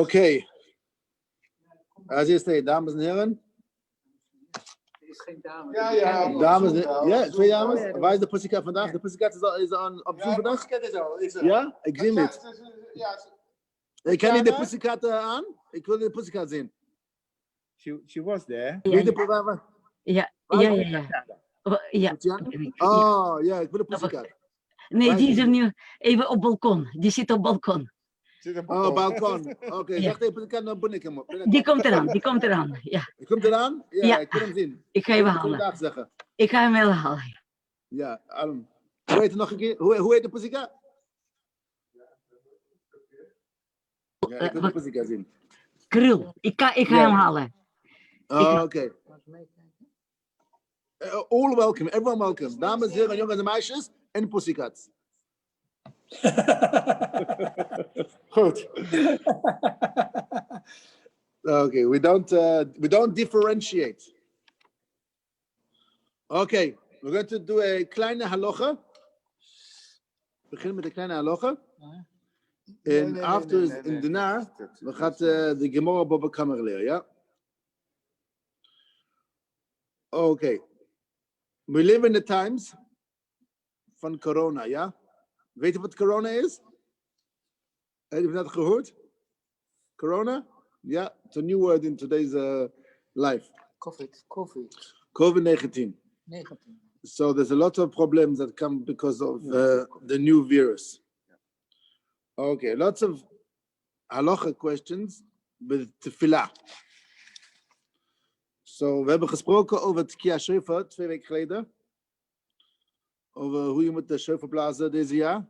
Okay. Als eerste, dames en heren. Er is geen dame. Ja. Dames en heren. Ja, twee dames. Waar is de pussycat vandaag? De pussycat is op Zoom vandaag? Ja, ik zie hem niet. Ik ken niet de pussycat aan. Ik wil de pussycat zien. She was there. Ja. Oh, ja, ik wil de pussycat. Nee, die is er nu even op balkon. Die zit op balkon. Oh, balkon. Oké, zeg tegen pussycat, dan ben ik hem op. Die komt eraan. Ja. Die komt eraan? Ja, ik wil hem zien. Ik ga hem halen. Vandaag zeggen. Ik ga hem wel halen. Ja, Adam. Hoe heet het nog een keer? Hoe heet de pussycat? Ja, ik wil de pussycat zien. Krul. Ik ga hem halen. Oké. All welcome, everyone welcome. Dames en heren, jongens en meisjes en pussycats. Goed. Okay, we don't differentiate. Okay, we're going to do a kleine halacha. Beginnen met een kleine halacha. En after in daarna, we gaan de Gemara Baba Kamer leren, ja? Okay. We live in the times van corona, ja? Weet je wat corona is? Heb je dat gehoord? Corona? Yeah, it's a new word in today's life. COVID-19. So there's a lot of problems that come because of the new virus. Okay, lots of halacha questions with tefillah. So we hebben gesproken over Tkiya Shofar 2 weken geleden. Over hoe je moet de shofar blazen deze jaar.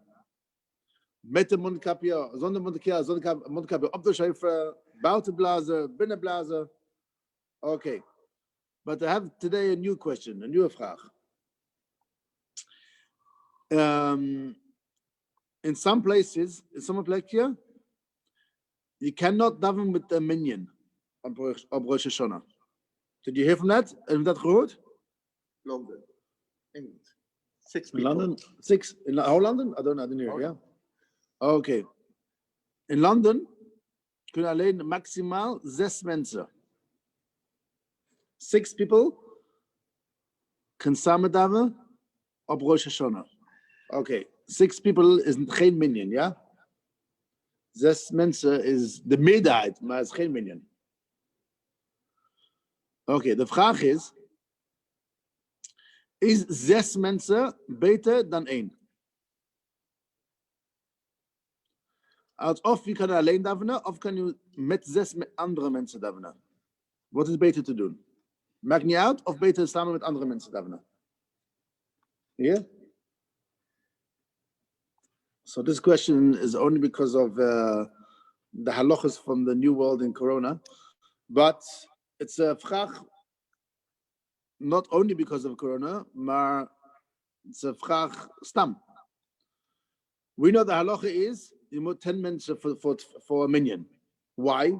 Met de mondkapje, zonder mondkapje op de shofar, buiten blazen, binnen blazen. Okay. But I have today a new question, een nieuwe vraag. In some places, in some plekken, you cannot daven with a minyan op Rosh Hashanah. Did you hear from that? Heb je dat gehoord? London, England. 6 In people. London? 6? In London? I don't hear, yeah. Okay. In London kunnen alleen maximaal 6 mensen. 6 people kan samen daven op Rosh Hashanah. Okay. 6 people is geen minyan, ja? 6 mensen is de meerderheid, maar is geen minyan. Oké, de vraag is 6 mensen beter dan 1? Of je kan alleen davenen, of kan je met 6 andere mensen davenen. Wat is beter te doen? Maakt niet uit, of beter samen met andere mensen davenen? Yeah? So this question is only because of the halachas from the new world in Corona. But it's a vraag not only because of Corona, maar it's a vraag stam. We know the halacha is, je moet 10 mensen voor een minyan. Why?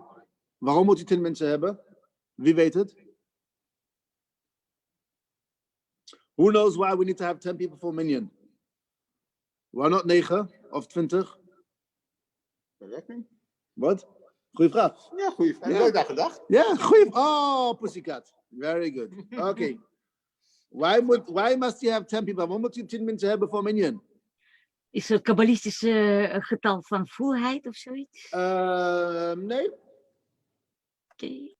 Waarom moet je 10 mensen hebben? Wie weet het? Who knows why we need to have 10 people for a minyan? Why not 9 of 20? Wat? Goeie vraag. Ja, goeie vraag. Heb je daar gedacht? Ja, goeie vraag. Oh, pussycat. Very good. Okay. Why must you have 10 people? Waarom moet je 10 mensen hebben voor een minyan? Is er een kabbalistisch getal van volheid of zoiets? Nee. Okay.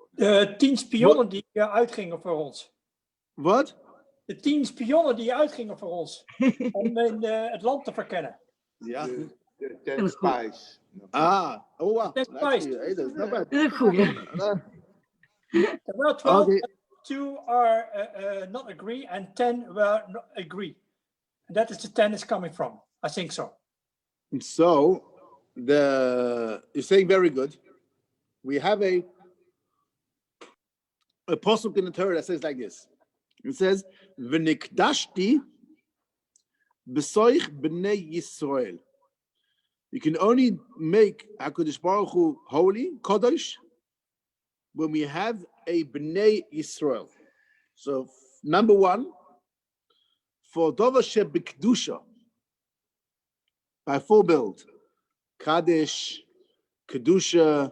De 10 spionnen die uitgingen voor ons. Wat? De 10 spionnen die uitgingen voor ons. Om het land te verkennen. Ja. De 10 spies. Ah, oh wow. 10 spies. Hey, dat is not bad. Dat is goed. There were 12, Okay. 2 are not agree and 10 were not agree. And that is the 10 is coming from. I think so. So, you're saying very good. We have a pasuk in the Torah that says like this. It says, "V'nikdashti b'soich b'nei Yisrael." You can only make HaKadosh Baruch Hu holy, Kodesh, when we have a b'nei Yisrael. So, number 1, for Dover Shebikdusha, by full build. Kaddish, Kedusha,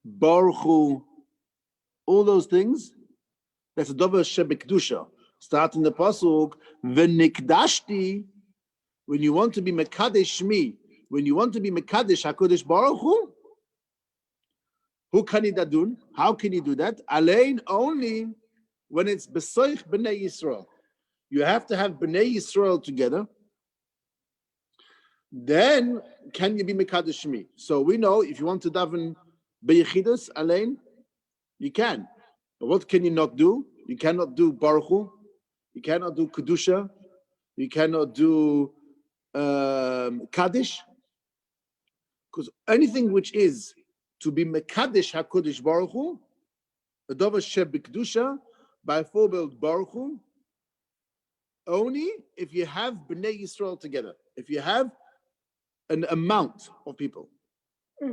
Baruch Hu, all those things. That's a davar shebekdusha. Starting the pasuk, v'nikdashti, when you want to be mekadesh me, when you want to be mekadesh hakodesh Baruch Hu, who can you dadun? How can you do that? Alain only when it's besoich b'nei Yisrael. You have to have b'nei Yisrael together. Then can you be mekadesh me? So we know if you want to daven b'yechidus alain, you can. But what can you not do? You cannot do Baruch Hu. You cannot do Kedusha. You cannot do Kaddish. Because anything which is to be Mekadesh HaKodesh Baruch Hu, a Dover Sheb Kedusha, by full build Baruch Hu, only if you have Bnei Yisrael together. If you have an amount of people.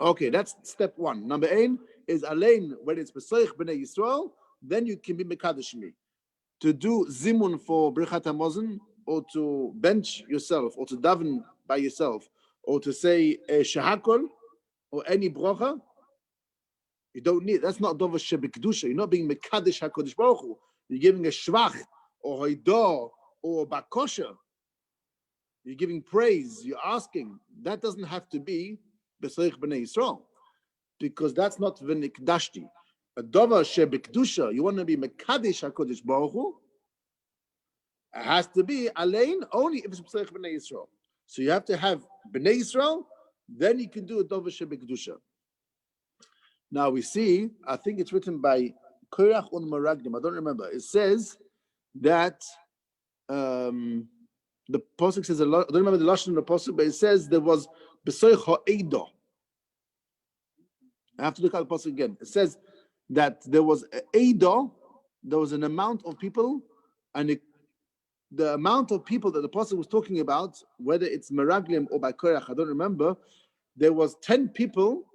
Okay, that's step one. Number 8 is Alain, when it's Besoich Bnei Yisrael, then you can be Mekadesh me. To do Zimun for Birchat HaMazon, or to bench yourself, or to daven by yourself, or to say Shehakol, or any bracha, you don't need. That's not Dover Shebekdusha. You're not being Mekadesh HaKodesh Baruch Hu. You're giving a Shvach, or Hoidah, or Bakosha. You're giving praise, you're asking. That doesn't have to be Besoich B'nai Yisrael, because that's not V'nikdashti. A Dover Shebekdusha, you want to be Mekadesh HaKodesh Baruch Hu, it has to be Alain only if it's Besoich B'nai Yisrael. So you have to have B'nai Yisrael, then you can do a Dover Shebekdusha. Now we see, I think it's written by Korach und Meraglim, I don't remember. It says that the Pasuk says a lot, I don't remember the Lashon of the Pasuk, but it says there was Besoich Ha'edah. I have to look at the Pasuk again. It says that there was Eidah, there was an amount of people, and the amount of people that the Pasuk was talking about, whether it's Meraglim or by Korach, I don't remember, there was 10 people,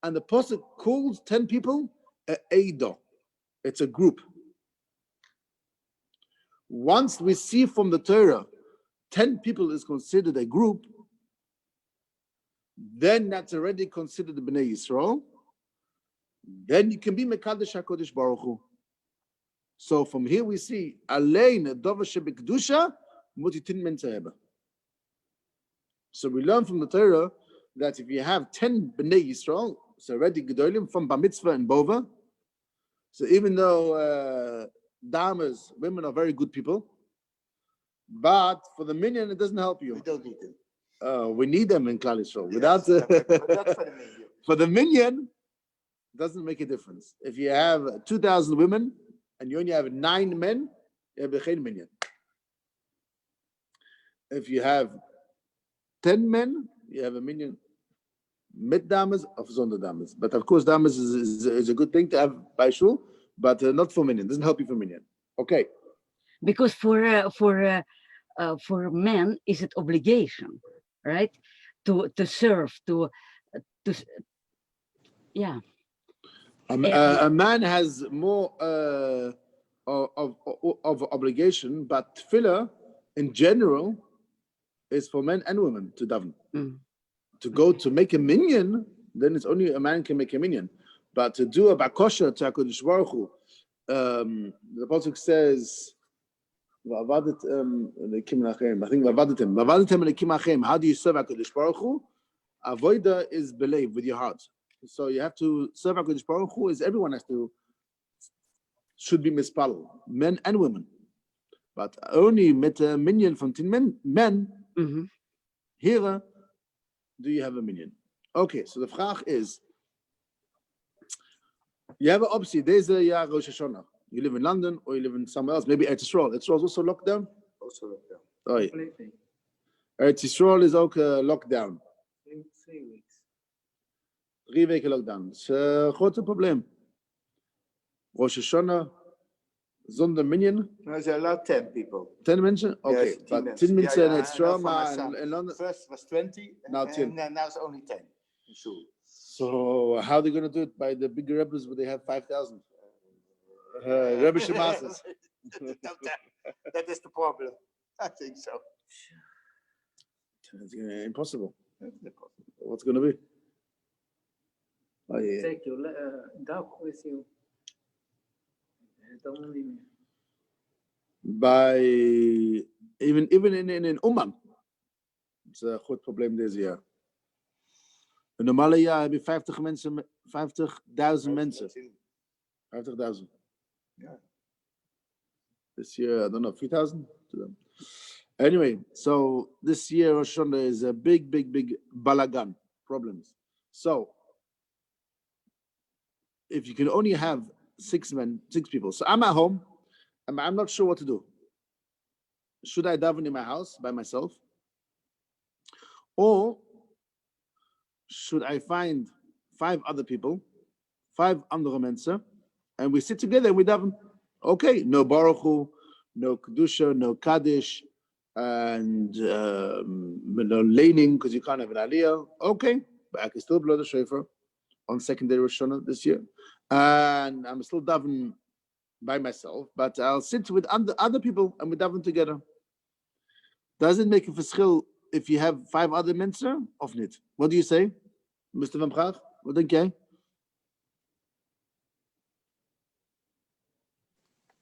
and the Pasuk calls 10 people a Eidah. It's a group. Once we see from the Torah 10 people is considered a group, then that's already considered the Bnei Yisrael. Then you can be Mekadesh HaKodesh Baruch Hu. So from here we see Alein Dover Shebekdusha Mutitin Men Tzeheba. So we learn from the Torah that if you have 10 Bnei Yisrael, it's already Gedolim from Bar Mitzvah and Bova. So even though damas, women are very good people, but for the minyan it doesn't help you. We don't need them. We need them in Klal Yisrael. Yes, Without but that's for the minyan. for the minyan, doesn't make a difference. If you have 2,000 women and you only have 9 men, you have a geen minyan. If you have 10 men, you have a minyan. Mit damas of zonder damas. But of course, damas is a good thing to have by shul, but not for minyan. Doesn't help you for minyan. Okay. Because for men is it obligation, right? To serve, yeah. A man has more of obligation, but tefillah in general is for men and women to daven. To go to make a minyan, then it's only a man can make a minyan. But to do a bakosha to HaKadosh Baruch Hu, the pasuk says, I think how do you serve HaKadosh Baruch Hu? Avoida is believe with your heart. So you have to serve HaKadosh Baruch Hu, is everyone should be mispal, men and women. But only met a minyan from 10 men, here do you have a minyan. Okay, so the vraag is, you have an option, there's a year Rosh Hashanah. You live in London or you live in somewhere else, maybe Eretz Yisrael. Eretz Yisrael is also locked down? Also look down. Oh, yeah. Completely. Eretz Yisrael is ook locked down. 3 weeks. 3 weken lockdown. Dat is een groot probleem. Rosh Hashanah, zonder minyan. No, there are allowed 10 people. 10 mensen? Okay, Yes, 10 but 10 mensen in I Eretz know Yisrael, from my maar son. in London. First was 20, Now 10. and now it's only 10 in shul. So how are they going to do it? By the bigger rebels where they have 5,000? Rebbe Shemases. That is the problem. I think so. It's impossible. What's going to be? Oh, yeah. Take your dog with you. Dat allemaal niet meer. By even in Oman. Het is een goed probleem deze jaar. Een normale jaar heb je 50 mensen, 50.000 mensen. 50.000. Yeah. This year, I don't know, 3,000? Anyway, so this year Rosh Hashanah is a big balagan, problems. So, if you can only have 6 people. So I'm at home, and I'm not sure what to do. Should I daven in my house by myself? Or should I find 5 other people, 5 andere mensen, and we sit together and we daven? Okay, no Baruch Hu, no Kedusha, no Kaddish, and no laning because you can't have an Aliyah. Okay, but I can still blow the shofar on second day Rosh Hashanah this year. And I'm still daven by myself, but I'll sit with other people and we daven together. Does it make a verschil if you have 5 other mensen of niet? What do you say, Mr. Van Praag? Wat denk jij?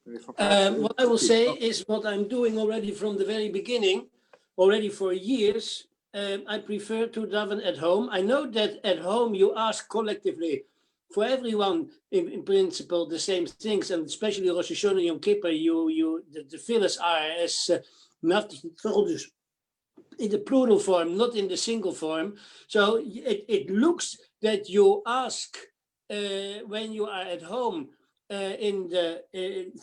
What I will say is what I'm doing already from the very beginning, already for years. I prefer to daven at home. I know that at home you ask collectively for everyone in principle the same things, and especially Rosh Hashanah and Yom Kippur, the fillers are as not in the plural form, not in the single form. So it looks that you ask when you are at home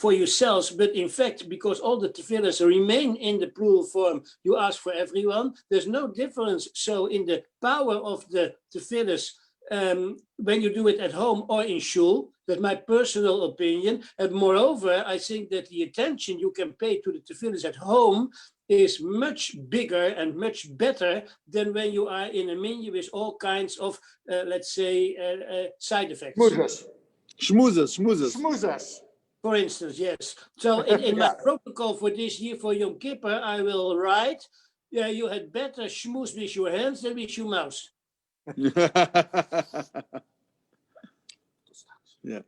for yourselves, but in fact, because all the tefillahs remain in the plural form, you ask for everyone. There's no difference. So in the power of the tefillahs, when you do it at home or in shul, that's my personal opinion. And moreover, I think that the attention you can pay to the tefillahs at home is much bigger and much better than when you are in a minyan with all kinds of, let's say, side effects. Schmoozers. For instance, yes. So in my protocol for this year for Yom Kippur, I will write, yeah, you had better schmooze with your hands than with your mouth. Yeah.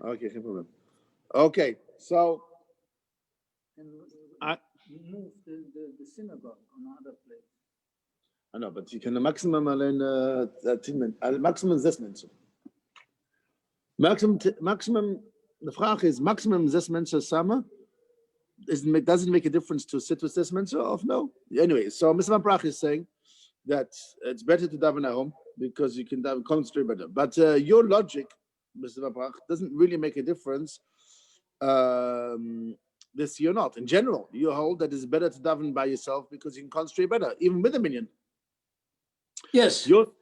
Okay, no problem. Okay, so And I move the synagogue on other place. I know, but you can maximum alleen 10 mensen, maximum 6 mensen. Maximum, the vraag is maximum 6 mensen samen. Doesn't make a difference to sit with 6 mensen or no? Anyway, so Mr. Van Praag is saying that it's better to daven at home because you can concentrate better. But your logic, Mr. Van Praag, doesn't really make a difference this year or not. In general, you hold that it's better to daven by yourself because you can concentrate better, even with a minyan. Yes. Because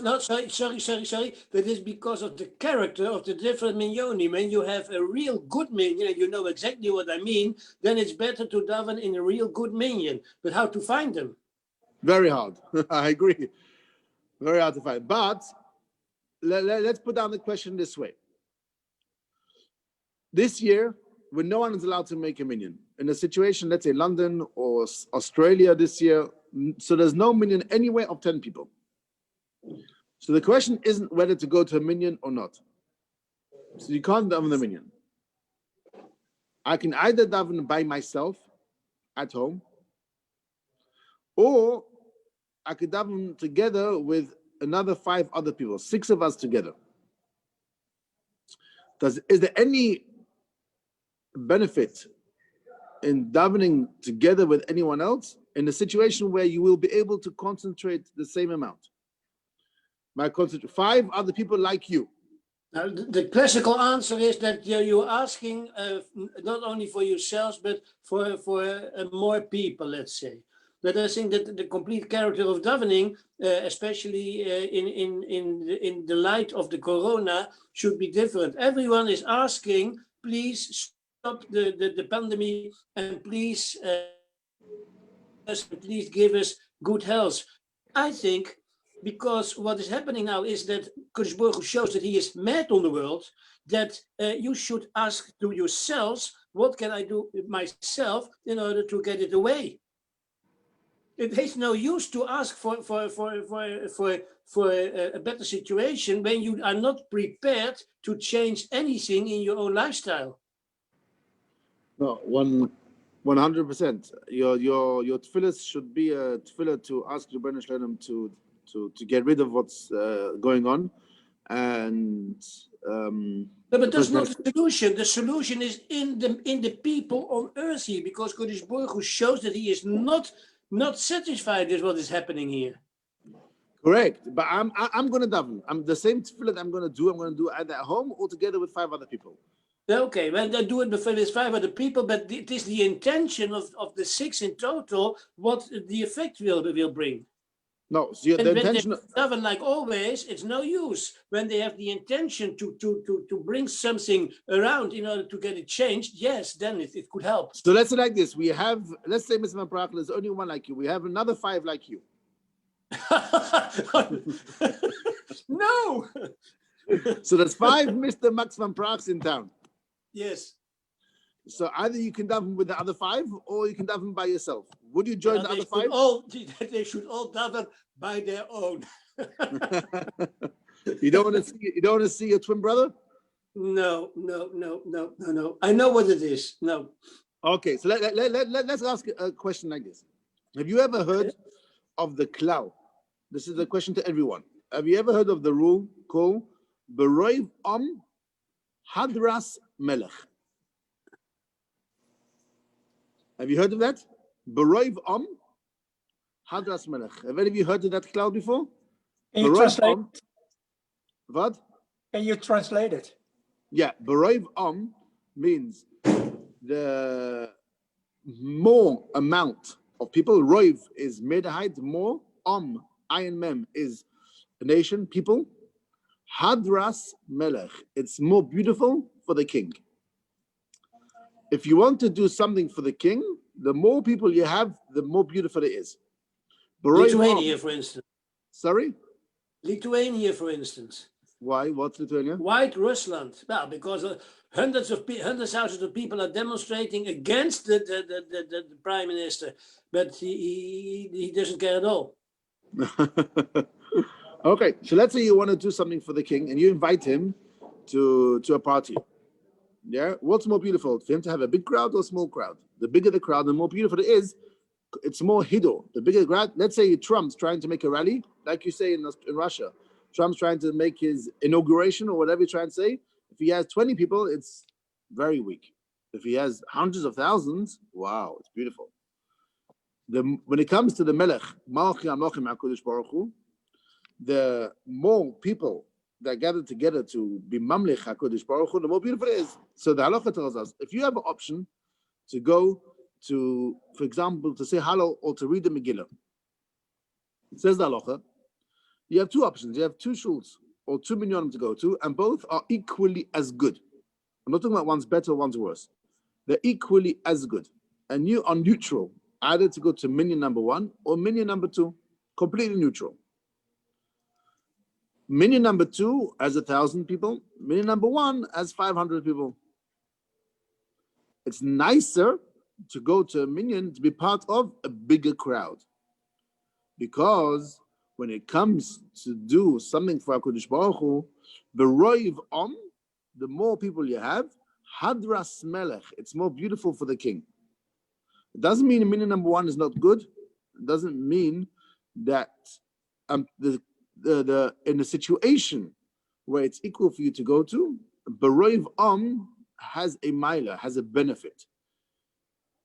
no, sorry. That is because of the character of the different minyanim. When you have a real good minyan, you know exactly what I mean, then it's better to daven in a real good minyan. But how to find them? Very hard. I agree. Very hard to find. But let's put down the question this way. This year, when no one is allowed to make a minyan, in a situation, let's say London or Australia this year, so there's no minyan anywhere of 10 people. So the question isn't whether to go to a minyan or not. So you can't daven the minyan. I can either daven by myself at home, or I could daven together with another 5 other people, 6 of us together. Is there any benefit in davening together with anyone else in a situation where you will be able to concentrate the same amount? 5 other people like you. Now, the classical answer is that you're asking not only for yourselves, but for more people, let's say. But I think that the complete character of davening, especially in the light of the corona, should be different. Everyone is asking, please stop the pandemic and please give us good health. I think because what is happening now is that Kodesh Baruch Hu shows that he is mad on the world, that you should ask to yourselves, what can I do myself in order to get it away? It is no use to ask for a better situation when you are not prepared to change anything in your own lifestyle. No, 100%. Your tefillah should be a tefillah to ask Rebbeinu Shalom to get rid of what's going on, and But that's not the solution. The solution is in the people on earth here, because Kodesh Baruch Hu shows that he is not satisfied with what is happening here. correct. But I'm gonna daven. I'm the same tefillah that I'm gonna do either at home or together with 5 other people. Okay, well, they do it before there's 5 other people, but it is the intention of the 6 in total what the effect will bring. No, so the And when intention. they daven like always, it's no use. When they have the intention to bring something around in order to get it changed, yes, then it could help. So let's say like this: we have, let's say, Mr. Mabrach, there's only one like you. We have another 5 like you. No. So there's 5 Mr. Max Van Prags in town. Yes. So either you can daven with the other 5, or you can daven by yourself. Would you join the other 5? They should all daven by their own. You don't want to see your twin brother? No. I know what it is. No. Okay, so let's ask a question like this. Have you ever heard of the cloud? This is a question to everyone. Have you ever heard of the rule called Beroiv Hadras Melech? Have you heard of that? Beroiv Hadras Melech. Have any of you heard of that cloud before? Can you Beroiv translate? What? Can you translate it? Yeah, Beroiv means the more amount of people. Roiv is Medahite, more. Ayin Mem is a nation, people. Hadras Melech, it's more beautiful for the king. If you want to do something for the king, the more people you have, the more beautiful it is. Lithuania, for instance. Sorry? Lithuania, for instance. Why? What's Lithuania? White Russia. Well, because hundreds of thousands of people are demonstrating against the prime minister, but he doesn't care at all. Okay, so let's say you want to do something for the king and you invite him to a party. Yeah, what's more beautiful for him, to have a big crowd or a small crowd? The bigger the crowd, the more beautiful it is. It's more hiddur. The bigger the crowd. Let's say Trump's trying to make a rally, like you say in Russia. Trump's trying to make his inauguration or whatever you're trying to say. If he has 20 people, it's very weak. If he has hundreds of thousands, wow, it's beautiful. When it comes to the Melech, Malchi HaMelechim HaKadosh Baruch Hu, the more people that gather together to be Mamlech HaKadosh Baruch Hu, the more beautiful it is. So the halacha tells us, if you have an option to go to, for example, to say Hallel or to read the Megillah, it says the halacha, you have 2 options. You have 2 shuls or 2 minyanim to go to, and both are equally as good. I'm not talking about one's better or one's worse. They're equally as good. And you are neutral, either to go to minyan number 1 or minyan number 2, completely neutral. Minyan number 2 has 1,000 people. Minyan number 1 has 500 people. It's nicer to go to a minyan to be part of a bigger crowd, because when it comes to do something for HaKadosh Baruch Hu, the roiv the more people you have, hadras melech, it's more beautiful for the king. It doesn't mean minyan number 1 is not good. It doesn't mean that in a situation where it's equal for you to go to, Beroiv has a maila, has a benefit.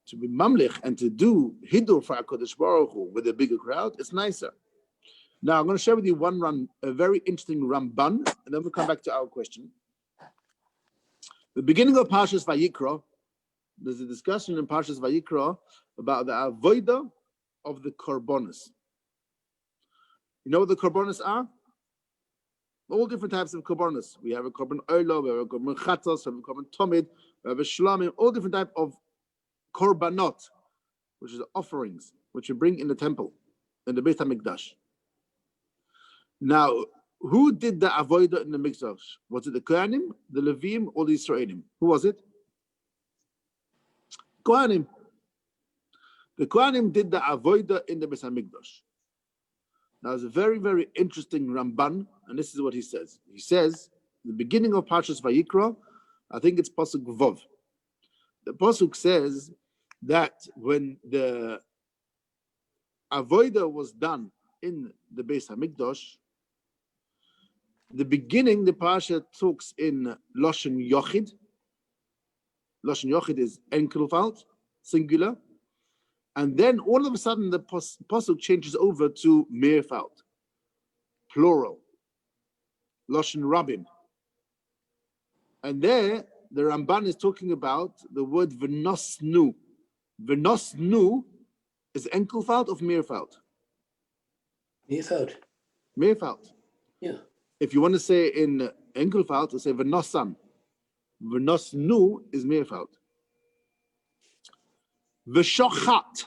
To be mamlich and to do hiddur for HaKadosh Baruch Hu with a bigger crowd, it's nicer. Now I'm going to share with you a very interesting Ramban, and then we'll come back to our question. The beginning of Parshas Vayikra, there's a discussion in Parshas Vayikra about the avodah of the korbanos. You know what the korbanos are? All different types of korbanos. We have a korban oilo, we have a korban chatos, we have a korban tomid, we have a shlamim, all different types of korbanot, which is offerings, which you bring in the temple, in the Beit HaMikdash. Now, who did the avodah in the Mikdash? Was it the Kohanim, the Levim, or the Israelim? Who was it? Kohanim. The Kohanim did the avodah in the Beis Hamikdash. Now, it's a very, very interesting Ramban, and this is what he says. He says, the beginning of Parshas Vayikra, I think it's Pasuk Vov. The Pasuk says that when the avodah was done in the Beis Hamikdash, the beginning, the Parsha talks in Lashon Yochid. Lashon Yochid is enkelfalt, singular. And then all of a sudden, the Pasuk changes over to meirfalt, plural, Lashon Rabim. And there, the Ramban is talking about the word v'nosnu. V'nosnu is enkelfalt of meirfalt. Meervoud. Meirfalt. Yeah. If you want to say in enkelfalt, you say v'nosan. V'nosnu is meirfalt. V'shochat,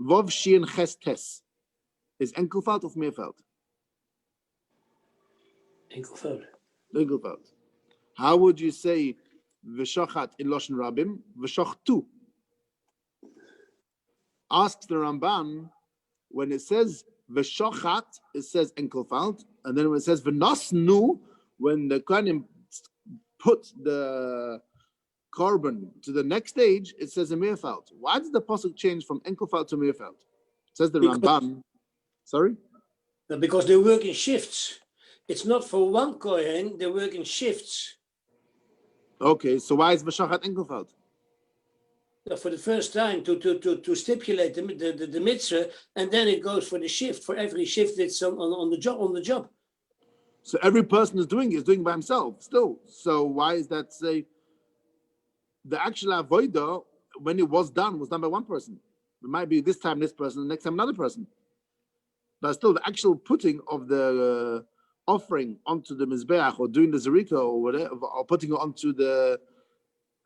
Vov Shin Ches is enkelfalt of meerfalt. Enkelvoud. Enkelfalt. How would you say v'shochat in Lashon Rabim? V'shochtu. Asks the Ramban, when it says v'shochat, it says enkelfalt, and then when it says v'nosnu, when the Kohanim put the korban to the next stage, it says a meirfalt. Why did the pasuk change from enkelfalt to meirfalt? Says the Ramban. Sorry? Because they work in shifts. It's not for one Kohen, they work in shifts. Okay, so why is v'shochat enkelfalt? For the first time to stipulate the mitzvah, and then it goes for the shift. For every shift, it's on the job. So every person is doing by himself still. So why is that say the actual avodah, when it was done by one person? It might be this time this person, the next time another person. But still, the actual putting of the offering onto the mizbeach or doing the zerika or whatever, or putting it onto the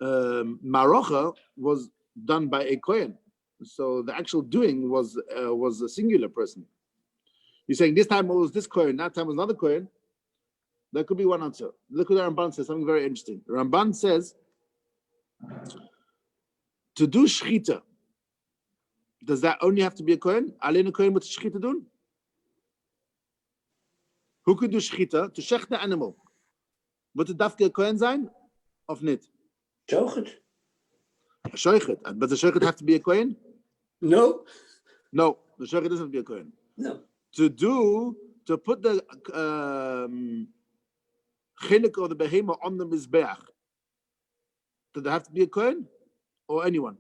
marocha was done by a kohen. So the actual doing was a singular person. You're saying this time it was this kohen, that time was another kohen. That could be one answer. Look what the Ramban says, something very interesting. The Ramban says, to do shchita, does that only have to be a kohen? Alleen a kohen moet shchita doen? Who could do shchita? To shech the animal. Moet het dafke a kohen zijn? Of niet? Shochet. A shoichet. But the shoichet have to be a kohen? No. No, the shoichet doesn't have to be a kohen. No. To put the chilik of the behemoth on the mizbeach, does it have to be a kohen or anyone?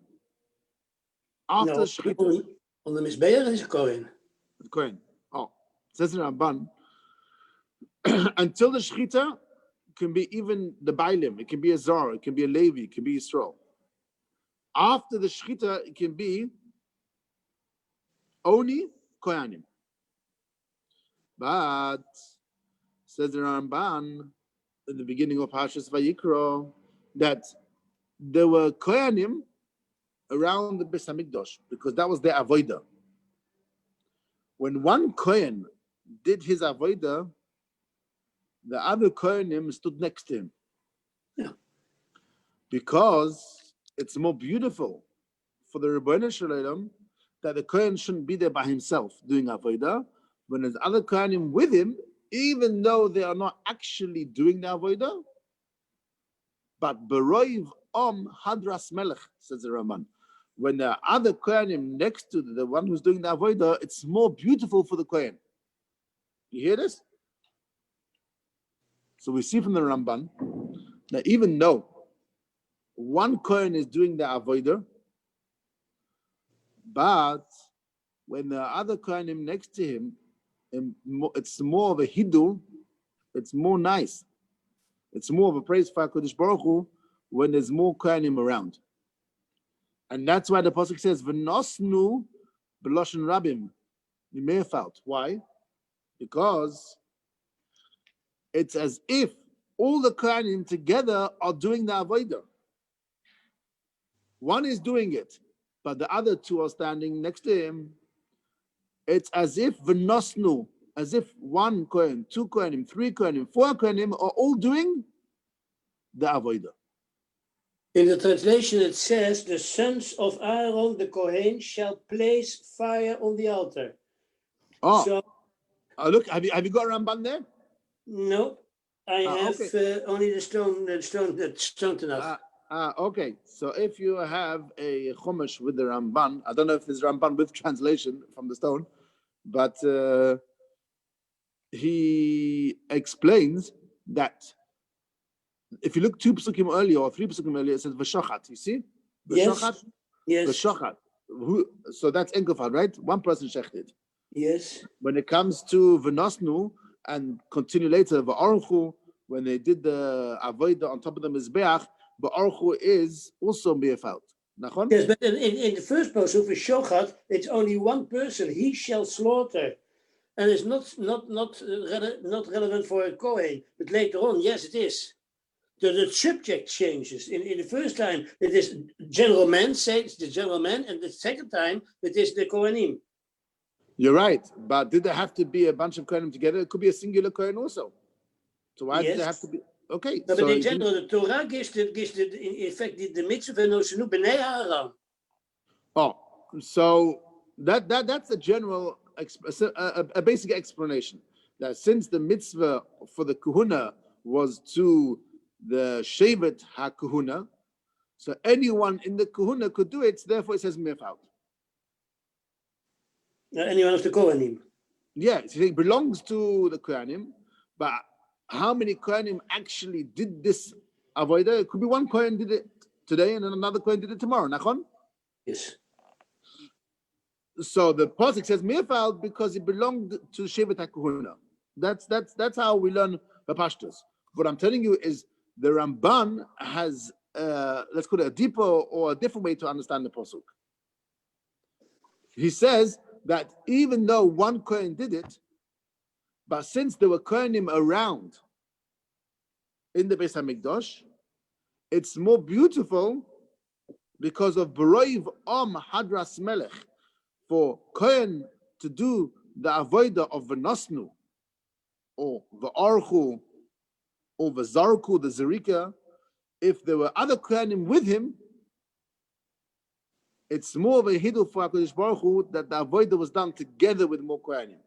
After No, shchita, on the Mizbeach is a Kohen. the kohen. Oh, it says in Ramban, until the shchita can be even the bailim, it can be a zar, it can be a levi, it can be Yisrael. After the shchita, it can be only kohanim. But says the Ramban in the beginning of Parshas Vayikra that there were kohanim around the Beis Hamikdash because that was their avodah. When one kohen did his avodah, the other kohanim stood next to him. Yeah. Because it's more beautiful for the Rebbeinu Shalom that the kohen shouldn't be there by himself doing avodah, when there's other kohanim with him, even though they are not actually doing the avodah. But beroiv hadras melech, says the Raman. When the other kohanim next to the one who's doing the avodah, it's more beautiful for the kohen. You hear this? So we see from the Ramban that even though one kohen is doing the avodah, but when the other kohanim next to him, it's more of a hidur, it's more nice. It's more of a praise for HaKadosh Baruch Hu when there's more kohanim around. And that's why the pasuk says, "V'nosnu b'loshen rabim meirfalt." Why? Because it's as if all the kohanim together are doing the avodah. One is doing it, but the other two are standing next to him. It's as if v'nosnu, as if one kohen, two kohanim, three kohanim, four kohanim are all doing the avodah. In the translation, it says, the sons of Aaron, the Kohen, shall place fire on the altar. Oh, So, look, have you got Ramban there? no, I have okay. only the stone enough. Okay. So if you have a Chumash with the Ramban, I don't know if there's Ramban with translation from the stone, but he explains that if you look 2 psukim earlier or 3 psukim earlier, it says v'shochat. You see, v'shochat, Yes. v'shochat. So that's enkofad, right? One person shechted. Yes. When it comes to v'nosnu and continue later v'aruchu, when they did the avodah on top of the mizbeach, v'aruchu is also me'efalt. Nachon? Yes, but in the first pasuk for shochat, it's only one person. He shall slaughter, and it's not relevant for a Kohen. But later on, yes, it is. The subject changes. In the first time, it is general man, says the general man, and the second time, it is the Kohanim. You're right, but did there have to be a bunch of Kohanim together? It could be a singular Kohen also. So why did there have to be? Okay. No, so but in general, the Torah gives in fact the mitzvah no shenu b'nei Aaron. Oh, so that's a general, a basic explanation. That since the mitzvah for the kahuna was to the shevet ha-kahuna, so anyone in the kahuna could do it. Therefore, it says mefalt. Anyone of the Kohanim. Yes, it belongs to the Kohanim, but how many Kohanim actually did this avodah? It could be one Kohen did it today, and then another Kohen did it tomorrow. Nachon? Yes. So the pasuk says mefalt because it belonged to shevet ha-kahuna. That's how we learn the pashtus. What I'm telling you is the Ramban has let's call it a deeper or a different way to understand the pasuk. He says that even though one Kohen did it, but since there were Kohanim around in the Beis HaMikdash, it's more beautiful because of B'roiv Hadras Melech, for Kohen to do the avodah of V'nosnu, or V'archu, or V'zarku, the Zerika. If there were other Kohanim with him, it's more of a hidduch for HaKadosh Baruch Hu that the avodah was done together with more Kohanim.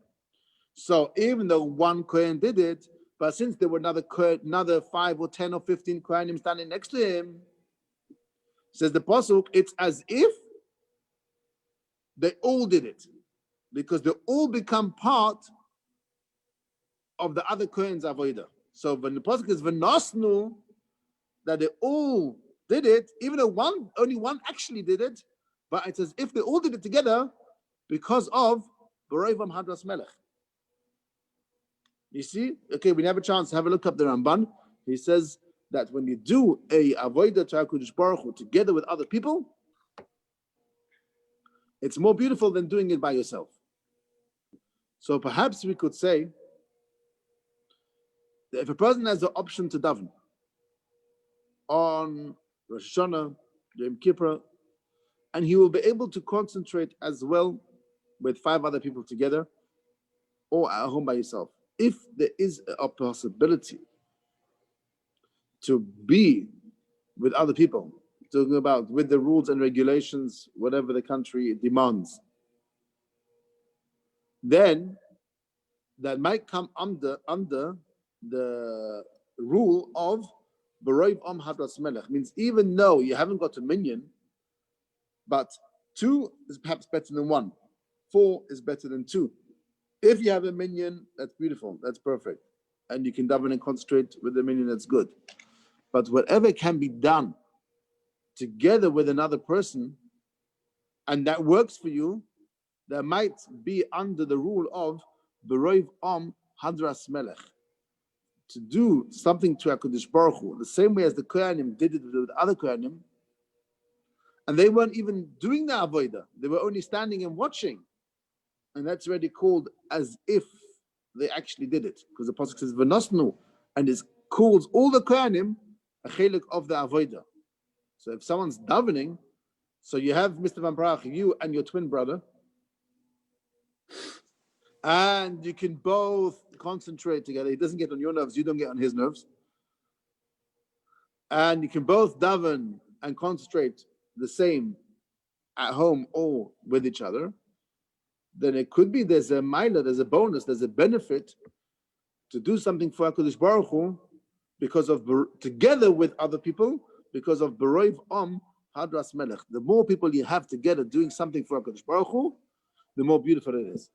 So even though one Kohen did it, but since there were another 5 or 10 or 15 Kohanim standing next to him, says the pasuk, it's as if they all did it, because they all become part of the other Kohen's avodah. So when the pasuk is v'nosnu, that they all did it, even though only one actually did it, but it's as if they all did it together because of B'roivam Hadras Melech. You see? Okay, we have a chance to have a look up the Ramban. He says that when you do a avodah to HaKadosh Baruch Hu together with other people, it's more beautiful than doing it by yourself. So perhaps we could say that if a person has the option to daven on Rosh Hashanah, Yom Kippur, and he will be able to concentrate as well with 5 other people together or at home by yourself. If there is a possibility to be with other people, talking about with the rules and regulations, whatever the country demands, then that might come under the rule of B'roiv Hadras Melech. Means even though you haven't got a minyan, but 2 is perhaps better than 1. 4 is better than 2. If you have a minyan, that's beautiful, that's perfect. And you can daven and concentrate with the minyan, that's good. But whatever can be done together with another person, and that works for you, that might be under the rule of B'roiv Hadras Melech. To do something to HaKadosh Baruch Hu, the same way as the Kohanim did it with other Kohanim, and they weren't even doing the avodah, they were only standing and watching. And that's already called as if they actually did it, because the pasuk says v'nosnu, and it calls all the Kohanim a chelik of the avodah. So if someone's davening, so you have Mr. Van Praag, you and your twin brother, and you can both concentrate together. He doesn't get on your nerves, you don't get on his nerves. And you can both daven and concentrate the same at home or with each other, then it could be there's a milah, there's a bonus, there's a benefit to do something for HaKadosh Baruch Hu because of together with other people, because of Beroiv Hadras Melech. The more people you have together doing something for HaKadosh Baruch Hu, the more beautiful it is.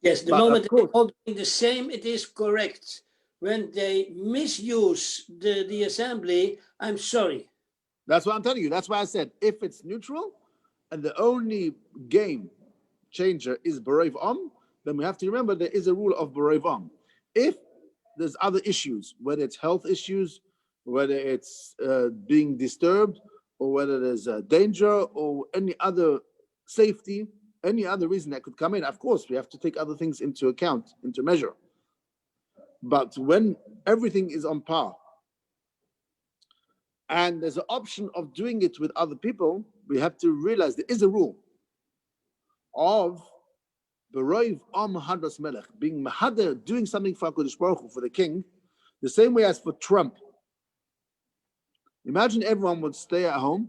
Yes, the But moment of they course, all doing the same, it is correct. When they misuse the assembly, I'm sorry. that's what I'm telling you. That's why I said if it's neutral and the only game changer is Beroiv then we have to remember there is a rule of Beroiv. If there's other issues, whether it's health issues, whether it's being disturbed, or whether there's a danger or any other safety, any other reason that could come in, of course, we have to take other things into account, into measure. But when everything is on par, and there's an option of doing it with other people, we have to realize there is a rule of Beroiv Hadras Melech, being Mahader, doing something for HaKadosh Baruch Hu, for the king, the same way as for Trump. Imagine everyone would stay at home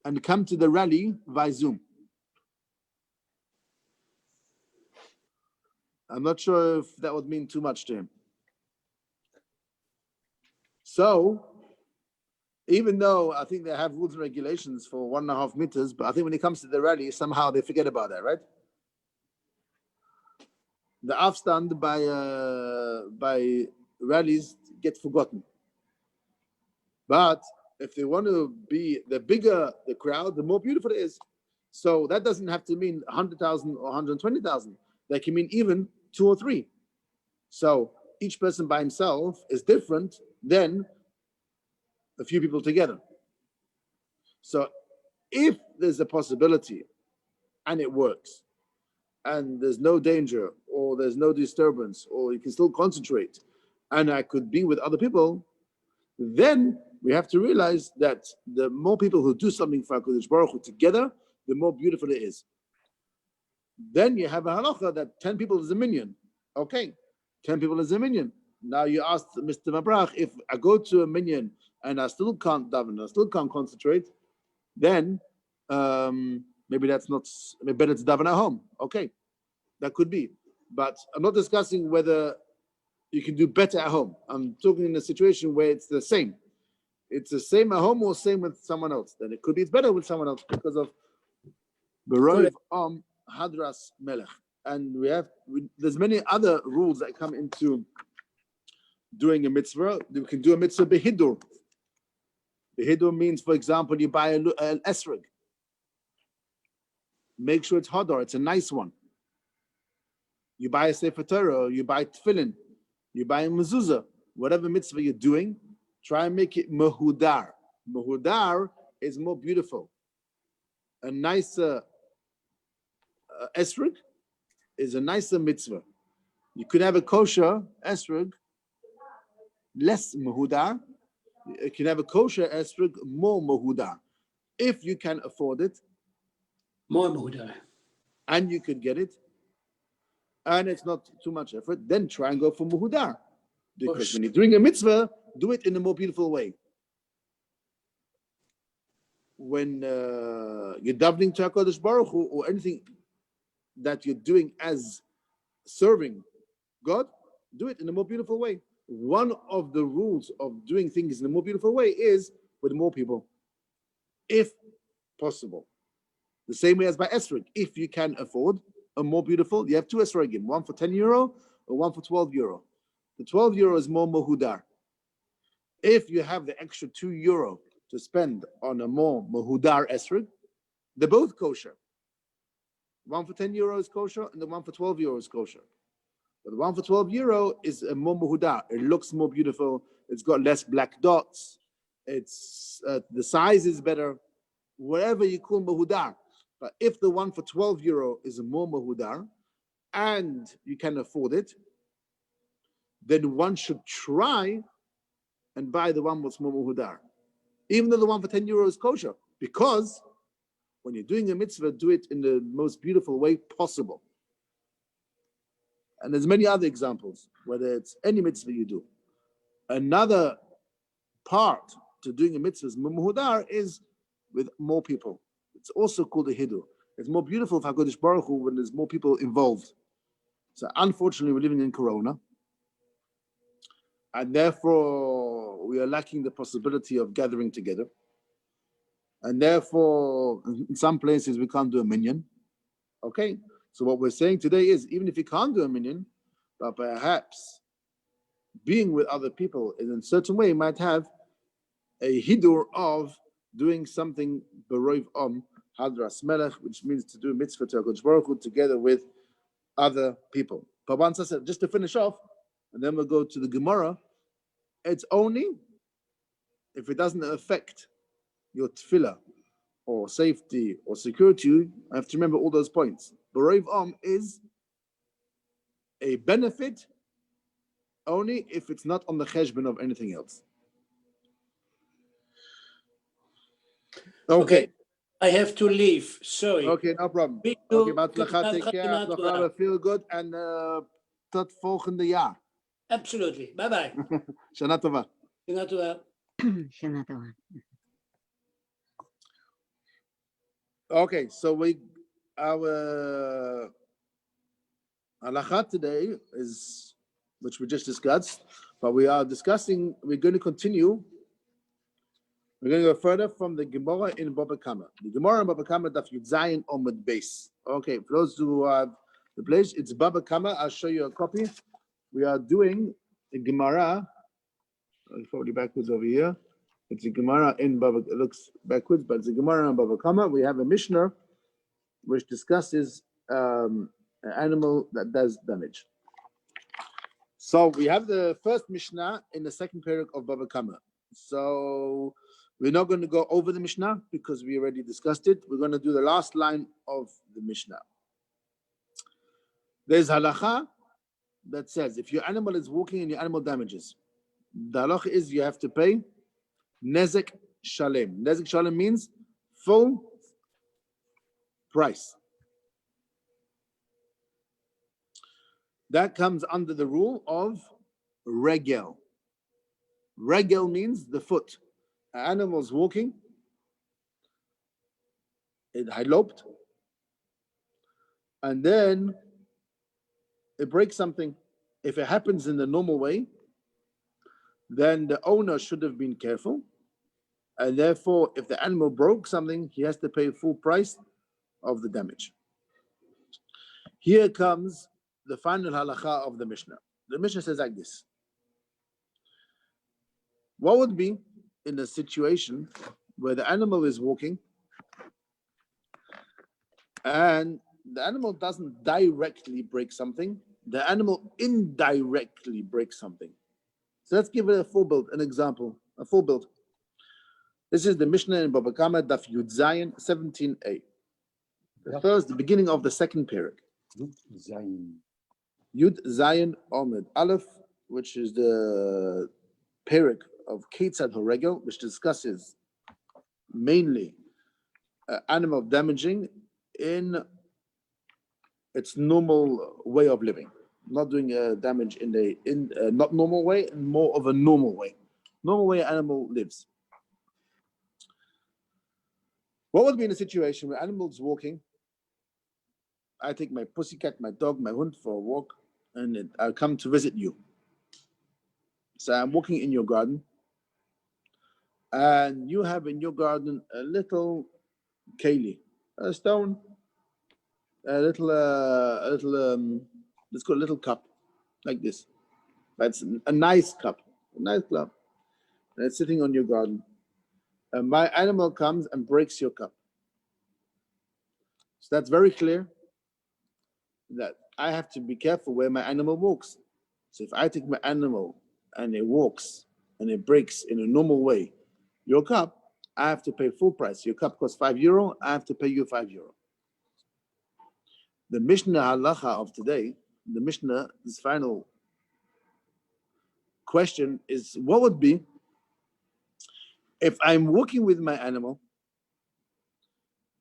and come to the rally via Zoom. I'm not sure if that would mean too much to him. So, even though I think they have rules and regulations for 1.5 meters, but I think when it comes to the rally, somehow they forget about that, right? The afstand by rallies get forgotten. But if they want to be, the bigger the crowd, the more beautiful it is. So that doesn't have to mean 100,000 or 120,000. That can mean even 2 or 3. So each person by himself is different than a few people together. So if there's a possibility and it works, and there's no danger or there's no disturbance, or you can still concentrate, and I could be with other people, then we have to realize that the more people who do something for HaKadosh Baruch Hu together, the more beautiful it is. Then you have a halacha that 10 people is a minyan. Okay, 10 people is a minyan. Now you asked Mr. Mabrach, if I go to a minyan and I still can't daven, I still can't concentrate, then maybe that's not, maybe better to daven at home. Okay, that could be. But I'm not discussing whether you can do better at home. I'm talking in a situation where it's the same. It's the same at home or same with someone else. Then it could be it's better with someone else because of Beroiv Hadras Melech. And there's many other rules that come into doing a mitzvah. You can do a mitzvah behidur. Behidur means, for example, you buy an esrog. Make sure it's hadar, it's a nice one. You buy a sefer Torah, you buy tefillin, you buy a mezuzah, whatever mitzvah you're doing, try and make it mehudar. Mehudar is more beautiful. A nicer esrog is a nicer mitzvah. You could have a kosher esrog, less mehudar. You can have a kosher esrog, more mehudar. If you can afford it, More Muda. and you could get it, and it's not too much effort, then try and go for mehudar. Because when you're doing a mitzvah, do it in a more beautiful way. When you're davening to HaKadosh Baruch Hu, or anything that you're doing as serving God, do it in a more beautiful way. One of the rules of doing things in a more beautiful way is with more people, if possible. The same way as by esrog. If you can afford a more beautiful, you have 2 esrogim, one for 10 euro or one for 12 euro. The 12 euro is more mohudar. If you have the extra 2 euro to spend on a more mohudar esrog, they're both kosher. One for 10 euro is kosher, and the one for 12 euro is kosher. But the one for 12 euro is a more mohudar. It looks more beautiful. It's got less black dots. It's the size is better. Whatever you call mohudar. But if the one for 12 euro is a more mohudar, and you can afford it, then one should try and buy the one with more mohudar, even though the one for 10 euro is kosher, because when you're doing a mitzvah, do it in the most beautiful way possible. And there's many other examples, whether it's any mitzvah you do. Another part to doing a mitzvah mumuhudar is with more people. It's also called a hidur. It's more beautiful for HaKadosh Baruch Hu when there's more people involved. So unfortunately, we're living in Corona, and therefore we are lacking the possibility of gathering together. And therefore, in some places we can't do a minyan. Okay, so what we're saying today is, even if you can't do a minyan, but perhaps being with other people in a certain way might have a hidur of doing something beroiv hadras melech, which means to do a mitzvah to HaKadosh Baruch Hu together with other people. Pabansa said, just to finish off, and then we'll go to the Gemara, it's only if it doesn't affect your tefillah or safety or security. I have to remember all those points. Beroiv is a benefit only if it's not on the cheshbon of anything else. Okay. I have to leave. Sorry. Okay, no problem. We Okay, do- Batzlacha, take care. Batzlacha, feel good, and tot volgende jaar. Absolutely. Bye-bye. Shana tova. Shana tova. Shana tova. Okay, so our halakha today is, which we just discussed, but we're going to continue. We're going to go further from the Gemara in Baba Kama. The Gemara in Baba Kama, Daf Yud Zayin Omid Base. Okay, for those who have the place, it's Baba Kama. I'll show you a copy. We are doing the Gemara. It's probably backwards over here. It's a Gemara in Baba. It looks backwards, but it's a Gemara in Baba Kama. We have a Mishnah which discusses an animal that does damage. So we have the first Mishnah in the second period of Baba Kama. So we're not going to go over the Mishnah because we already discussed it. We're going to do the last line of the Mishnah. There's halakha that says if your animal is walking and your animal damages, the halakha is you have to pay nezek shalem. Nezek shalem means full price. That comes under the rule of regel. Regel means the foot. An animal's walking, it haloped, and then it breaks something. If it happens in the normal way, then the owner should have been careful, and therefore, if the animal broke something, he has to pay full price of the damage. Here comes the final halakha of the Mishnah. The Mishnah says like this. What would be in a situation where the animal is walking and the animal doesn't directly break something, the animal indirectly breaks something? So let's give it a full build, an example, a full build. This is the Mishnah in Baba Kama, Daf Yud Zayin, 17a. The beginning of the second period. Yud Zayin Omed Aleph, which is the period of Ketzad Horegel, which discusses mainly animal damaging in its normal way of living, not doing damage in a not normal way, and more of a normal way an animal lives. What would be in a situation where animals walking? I take my pussycat, my dog, my hund for a walk, and I come to visit you. So I'm walking in your garden, and you have in your garden a little keli, a stone, let's call it a little cup, like this. That's a nice cup, and it's sitting on your garden. And my animal comes and breaks your cup. So that's very clear that I have to be careful where my animal walks. So if I take my animal and it walks and it breaks in a normal way your cup, I have to pay full price. Your cup costs €5, I have to pay you €5. The Mishnah halacha of today, the Mishnah, this final question is, what would be if I'm walking with my animal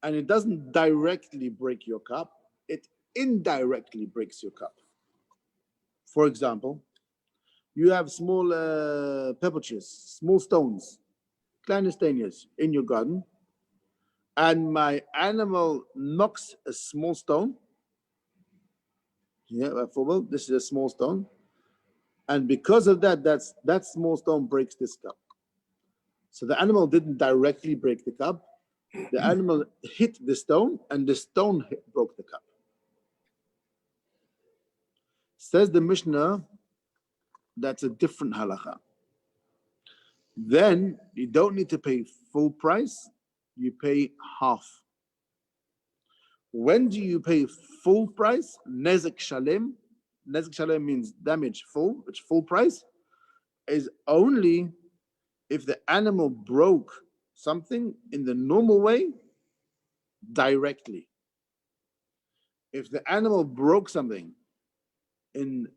and it doesn't directly break your cup, it indirectly breaks your cup. For example, you have small pebbles, small stones kleine steniers in your garden, and my animal knocks a small stone. Yeah, this is a small stone. And because of that, that small stone breaks this cup. So the animal didn't directly break the cup. The animal hit the stone, and the stone broke the cup. Says the Mishnah, that's a different halacha. Then you don't need to pay full price, you pay half. When do you pay full price? Nezek shalem. Nezek shalem means damage full, which full price is only if the animal broke something in the normal way directly. If the animal broke something in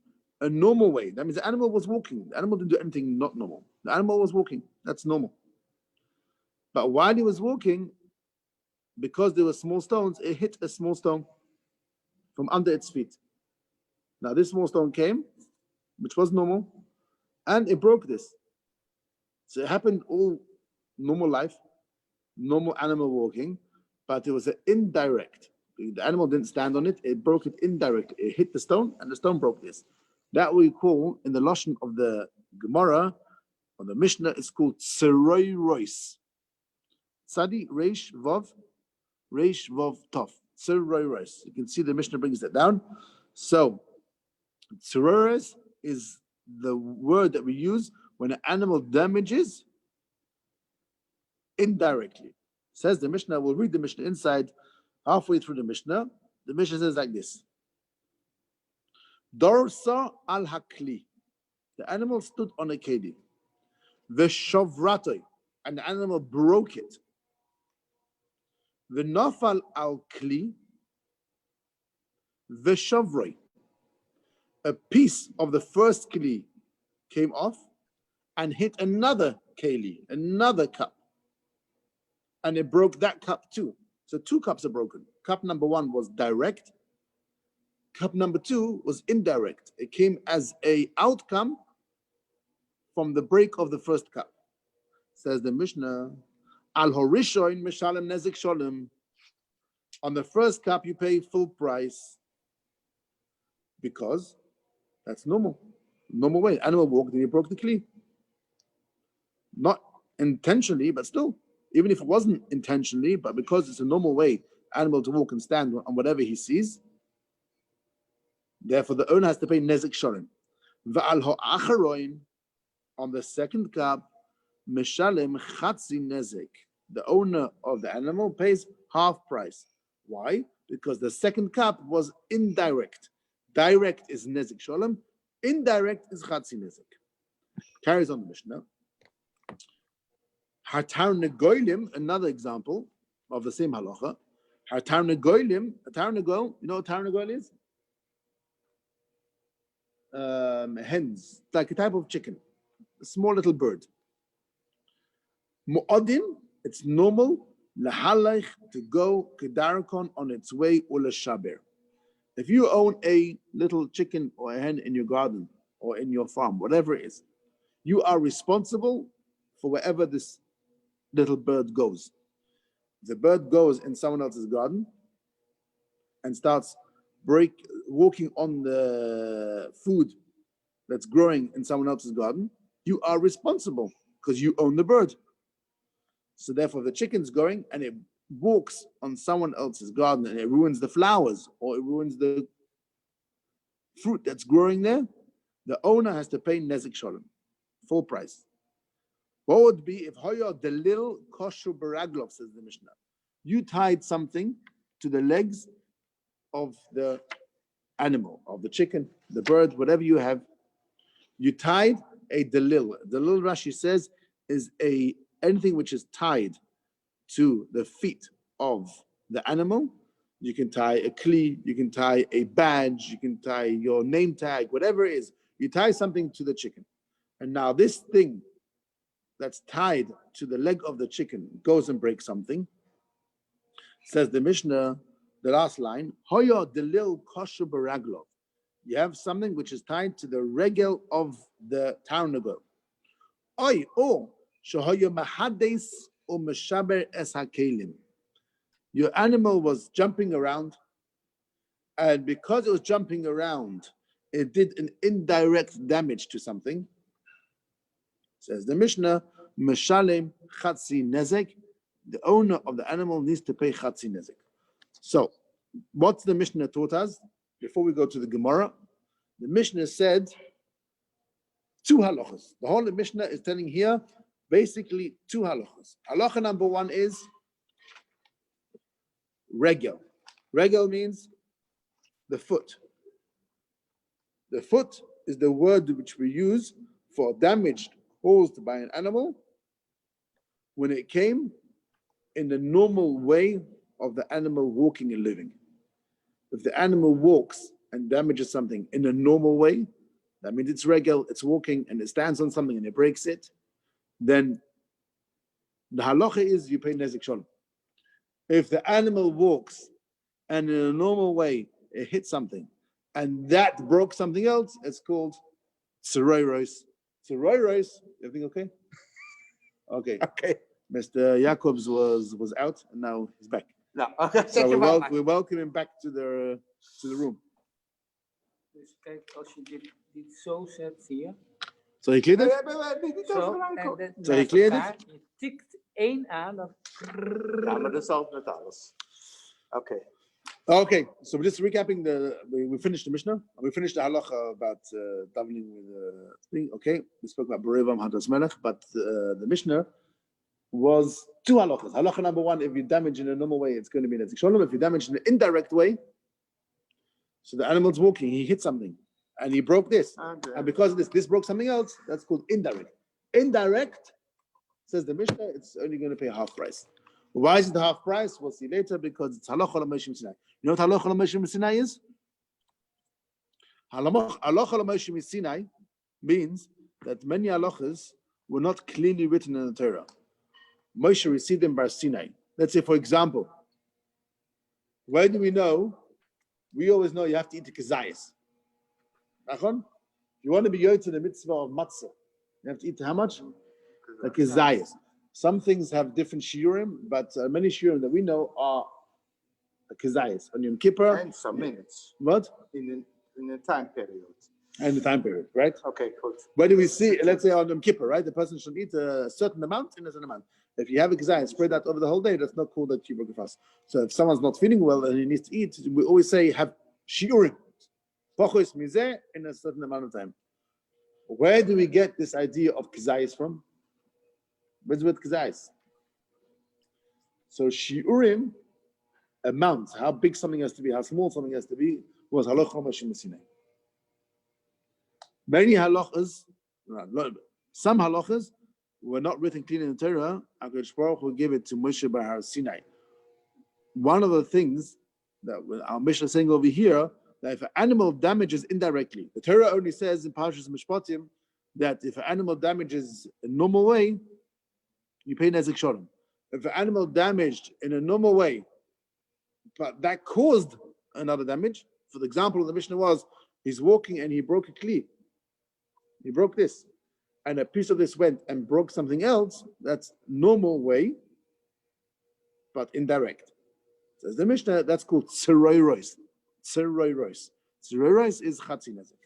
a normal way, that means the animal was walking. The animal didn't do anything not normal. The animal was walking. That's normal. But while he was walking, because there were small stones, it hit a small stone from under its feet. Now this small stone came, which was normal, and it broke this. So it happened all normal life, normal animal walking, but it was an indirect. The animal didn't stand on it, it broke it indirectly. It hit the stone, and the stone broke this. That we call, in the Lashon of the Gemara, or the Mishnah, is called Tseroi Rois. Tzadi, Reish, Vav, Tov. Tseroi Rois. You can see the Mishnah brings that down. So, Tseroi Rois is the word that we use when an animal damages indirectly. Says the Mishnah, we'll read the Mishnah inside. Halfway through the Mishnah, the Mishnah says like this. Dorsa al hakli. The animal stood on a keli. Veshovratoi. And the animal broke it. Venafal al kli. Veshovroi. A piece of the first kli came off and hit another keli, another cup. And it broke that cup too. So two cups are broken. Cup number one was direct. Cup number two was indirect. It came as an outcome from the break of the first cup. Says the Mishnah, Al Horishoin Mishalem Nezik Sholem. On the first cup, you pay full price because that's normal. Normal way. Animal walked and you broke the kli. Not intentionally, but still. Even if it wasn't intentionally, but because it's a normal way, animal to walk and stand on whatever he sees, therefore the owner has to pay nezik sholem. Va'al ho'acharoin, on the second cup, mishalem chatzi nezik. The owner of the animal pays half price. Why? Because the second cup was indirect. Direct is nezik sholem. Indirect is chatzi nezik. Carries on the Mishnah. Hatar negoilim, another example of the same halacha. Hatar negoilim, a tar negol, you know what tar negol is? Hens, like a type of chicken, a small little bird. Mu'adin, it's normal, lahalaych, to go kedarakon, on its way, ula shaber. If you own a little chicken or a hen in your garden or in your farm, whatever it is, you are responsible for wherever this little bird goes. The bird goes in someone else's garden and starts walking on the food that's growing in someone else's garden. You are responsible because you own the bird. So therefore, the chicken's going and it walks on someone else's garden and it ruins the flowers or it ruins the fruit that's growing there. The owner has to pay nezik sholem, full price. What would be if hoyo the little kosher baraglov, says the Mishnah? You tied something to the legs of the animal, of the chicken, the bird, whatever you have. You tied a delil. Delil, Rashi says, is anything which is tied to the feet of the animal. You can tie a kli, you can tie a badge, you can tie your name tag, whatever it is. You tie something to the chicken. And now this thing that's tied to the leg of the chicken goes and breaks something. Says the Mishnah, the last line, Hoyo delil kosher baraglov. You have something which is tied to the regel of the tarnagol. Or Shehoya mahades u'meshaber es hakelim. Your animal was jumping around, and because it was jumping around, it did an indirect damage to something. Says the Mishnah, Meshalem Chatzi Nezek. The owner of the animal needs to pay Chatzi Nezek. So, what's the Mishnah taught us? Before we go to the Gemara, the Mishnah said two halachas. The whole Mishnah is telling here basically two halachas. Halacha number one is regel. Regel means the foot. The foot is the word which we use for damage caused by an animal when it came in the normal way of the animal walking and living. If the animal walks and damages something in a normal way, that means it's regel, it's walking, and it stands on something and it breaks it, then the halacha is you pay nezek shalom. If the animal walks and in a normal way it hits something and that broke something else, it's called tzeroiros. Tzeroiros, everything okay? Okay. Okay. Mr. Jacobs was out and now he's back. Nou, zeg So je maar. we welcome him back to the room. Dus kijk, als je dit zo zet, zie je. So he cleared We it? hebben niet Zo, over en aankomen. dit Zo, je naast cleared elkaar. Je tikt één aan, dan... Ja, maar dat is altijd met alles. Oké. Okay, so we're just recapping we finished the Mishnah. We finished the halacha about davening with the thing. Okay, we spoke about Berevam Hadas Melech, but the Mishnah was two halachas. Halacha number one, if you damage in a normal way, it's going to be Netzik Shalom. If you damage in an indirect way, so the animal's walking, he hit something, and he broke this. And because of this broke something else, that's called indirect. Indirect, says the Mishnah, it's only going to pay half price. Why is it half price? We'll see later, because it's halacha l'moshe Sinai. You know what halacha l'moshe Sinai is? Halacha l'moshe Sinai means that many halachas were not clearly written in the Torah. Moshe received them by Sinai. Let's say, for example, where do we know? We always know you have to eat the kezayis. If you want to be yoyed to the mitzvah of matzah, you have to eat how much? The kezayis. Some things have different shiurim, but many shiurim that we know are kezayis. On Yom Kippur. And some minutes. What? In a time period. And the time period, right? Okay, goed. Where do we see, let's say on Yom Kippur, right? The person should eat a certain amount in a certain amount. If you have a kezayis spread out over the whole day, that's not called that you broke a fast. So if someone's not feeling well and he needs to eat, we always say have shiurim. Pochos mizeh in a certain amount of time. Where do we get this idea of kezayis from? Where's with kezayis? So shiurim, amounts, how big something has to be, how small something has to be, was halacha l'moshe Sinai. Many halachas, some halachas were not written clean in the Torah. HaKadosh Baruch Hu gave it to Moshe by Har Sinai. One of the things that our Mishnah is saying over here, that if an animal damages indirectly, the Torah only says in Parshas Mishpatim that if an animal damages a normal way, you pay nezek shalom. If an animal damaged in a normal way, but that caused another damage, for the example of the Mishnah was, he's walking and he broke a kli. He broke this. And a piece of this went and broke something else, that's normal way, but indirect. Says the Mishnah, that's called tzeroiros. Tzeroiros. Tzeroiros is chatzi nezek.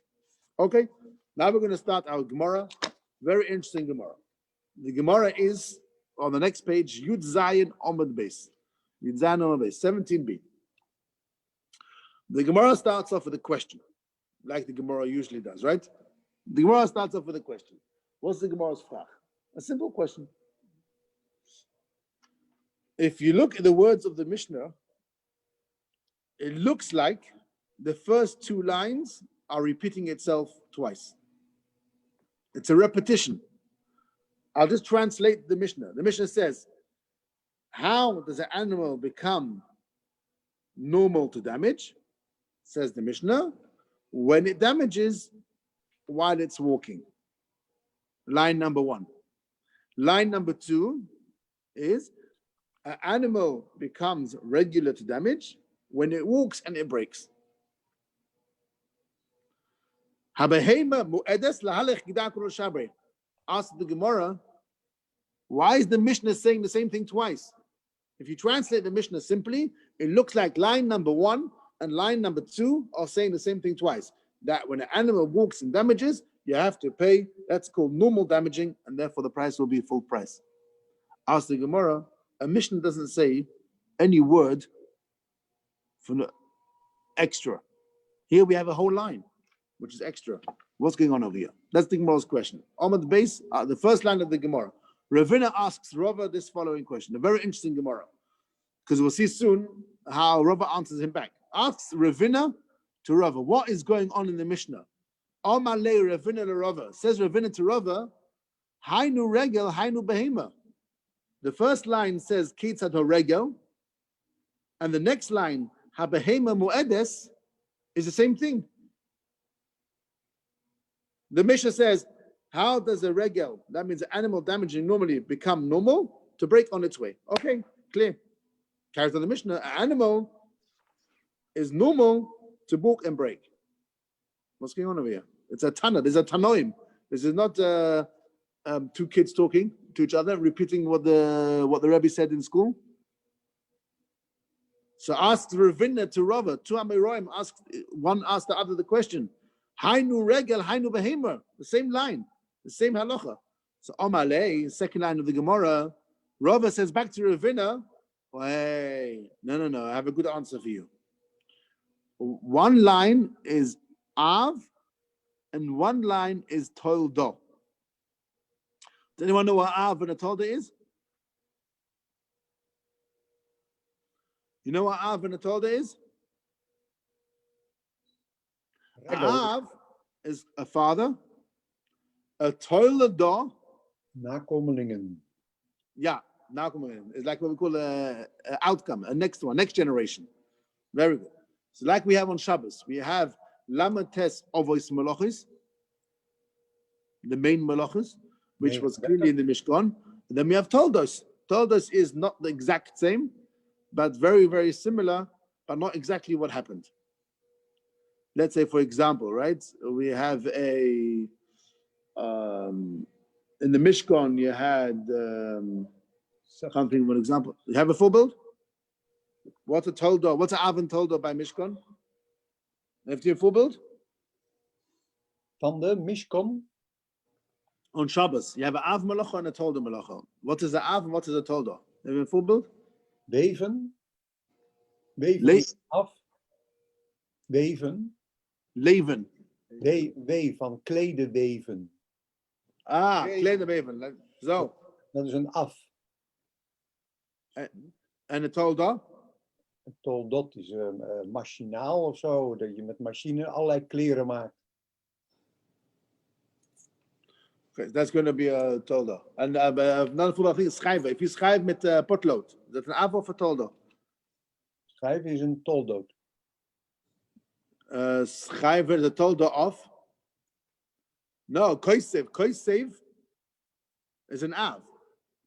Okay, now we're going to start our Gemara. Very interesting Gemara. The Gemara is on the next page, Yud Zayin Omad Beis. Yud Zayin Omad Beis, 17b. The Gemara starts off with a question, like the Gemara usually does, right? The Gemara starts off with a question. What's the Gemara's frach? A simple question. If you look at the words of the Mishnah, it looks like the first two lines are repeating itself twice. It's a repetition. I'll just translate the Mishnah. The Mishnah says, how does an animal become normal to damage? Says the Mishnah, when it damages while it's walking. Line number one. Line number two is an animal becomes regular to damage when it walks and it breaks. Ask the Gemara, Why is the Mishnah saying the same thing twice? If you translate the Mishnah simply, it looks like line number 1 and line number 2 are saying the same thing twice. That when an animal walks and damages, you have to pay. That's called normal damaging, and therefore the price will be full price. Ask the Gemara, a Mishnah doesn't say any word for the extra. Here we have a whole line, which is extra. What's going on over here? That's the Gemara's question. On the base, the first line of the Gemara. Ravina asks Rava this following question, a very interesting Gemara, because we'll see soon how Rava answers him back. Asks Ravina to Rava, what is going on in the Mishnah? Amalei Ravina to Rava. Says Ravina to Rava, Hainu regel, Hainu behema. The first line says Kitzad regel, and the next line, Habehema mu'edes, is the same thing. The Mishnah says, how does a regel, that means animal damaging, normally become normal to break on its way? Okay, clear. Carries on the Mishnah, an animal is normal to balk and break. What's going on over here? It's a Tana, there's a Tanoim. This is not two kids talking to each other, repeating what the Rebbe said in school. So asks Ravina to Rava, two Amiroim, one asked the other the question. Hainu regel, hainu behemer, the same line, the same halacha. So Amalei, second line of the Gemara, Rava says back to Ravina, hey, no, I have a good answer for you. One line is Av, and one line is Toldo. Does anyone know what Av and a Toldo is? You know what Av and a Toldo is? Av is a father. A Toldo. Nakomelingen. Yeah, nakomelingen. It's like what we call a outcome, a next one, next generation. Very good. So like we have on Shabbos, we have Lamates Ovois Malachis, the main Malachis, which was clearly in the Mishkan. And then we have Toldos. Toldos is not the exact same, but very, very similar, but not exactly what happened. Let's say, for example, right, we have in the Mishkan, you had, can't think of an example. You have a full build? What's a Toldo? What's an Avon Toldo by Mishkan? Heeft u een voorbeeld? Van de Mishkan? On Shabbos, you have an Av Malacha and a Toldo Malacha. What is the Av and what is a Toldo? Have you een voorbeeld? Weven. Weven af. Weven. Leven. Wee van kleden weven. Ah, kleden weven. Zo. Dat is een af. En een Toldo? Een toldot is machinaal of zo, dat je met machine allerlei kleren maakt. Okay, that's going to be a Toldo. En dan voel ik schrijven. If you schrijft met potlood, is dat een Av of een Toldo? Schrijven is een toldot. Schrijven de Toldo of? No, Koisev is een Av.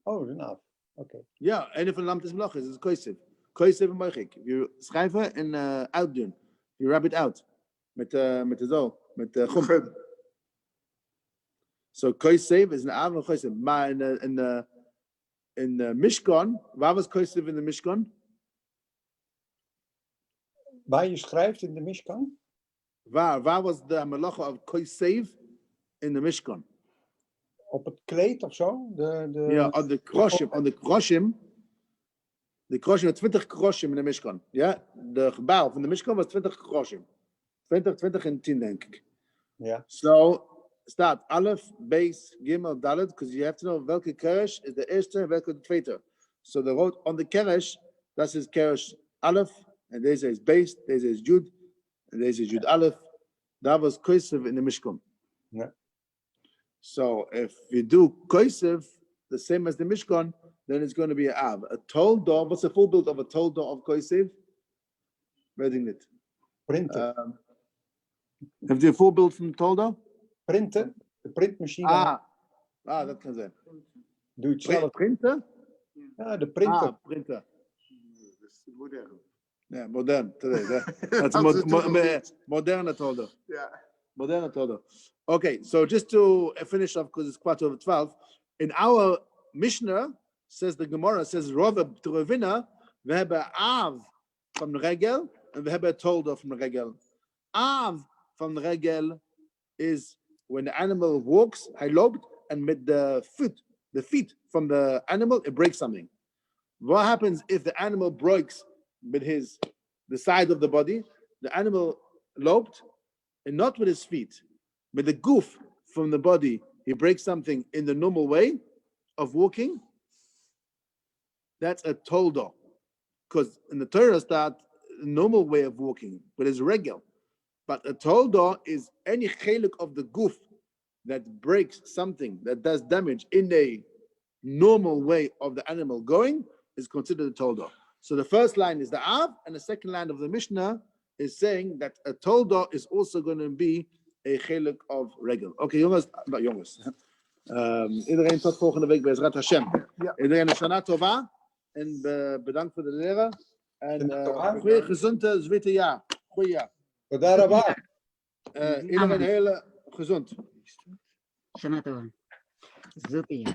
Oh, is een af. Oké. Ja, een van de lamtes melach is Koisev. Koisev en Moichik. Je schrijven en uitdoen. Je rub it out. Met de zo. Met gom. So Koisev is een Av en Koisev. Maar in de Mishkan, waar was Koisev in de Mishkan? Waar je schrijft in de Mishkan? Waar was de melacha of Koisev in de Mishkan? Op het kleed of zo? Ja, aan de kroshim. De kroshim, 20 kroshim in de Mishkan. Ja, de gebouw van de Mishkan was 20 kroshim. 20 en 10 denk ik. Ja. So, staat Alef, Beis, Gimel, Dalet, because you have to know welke keresh is de eerste en welke de tweede. So the road on the keresh, dat is keresh Alef, en deze is Beis, deze is Jud, en deze is Jud Alef. That was Koisev in the Mishkan. Yeah. So if you do Koisev, the same as the Mishkan, then it's going to be an Av. A Toldo, what's the full build of a Toldo of Koisev? Reading it. Printen. Heeft u een voorbeeld van Toldo? Printen. De printmachine. Dat kan zijn. Doe je het zelf. Printen? Ja, de printer. Printer. Dat is modern. Ja, modern. Dat is moderne Toldo. Ja. Moderne Toldo. Okay, so just to finish off, because it's 12:15, in our Mishnah says, the Gemara says, Rava to Ravina, we hebben Av from the Regel, and we hebben Toldo from the Regel. Av from the Regel is when the animal walks, hij loopt, and with the feet from the animal, it breaks something. What happens if the animal breaks with the side of the body? The animal loped, and not with his feet, but the goof from the body, he breaks something in the normal way of walking. That's a toldo. Because in the Torah start a normal way of walking, but it's regular. But a toldo is any chelik of the goof that breaks something, that does damage in a normal way of the animal going, is considered a toldo. So the first line is the Av, and the second line of the Mishnah is saying that a toldo is also going to be a chelik of regel. Okay, jongens, not jongens. Iedereen tot volgende week bij Zrat Hashem. Iedereen een Shana Tova. En bedankt voor de leren. En goede gezonde zwarte jaar. Goeie jaar. תודה רבה. Iedereen heel gezond. Shana tova. Zoete, ja.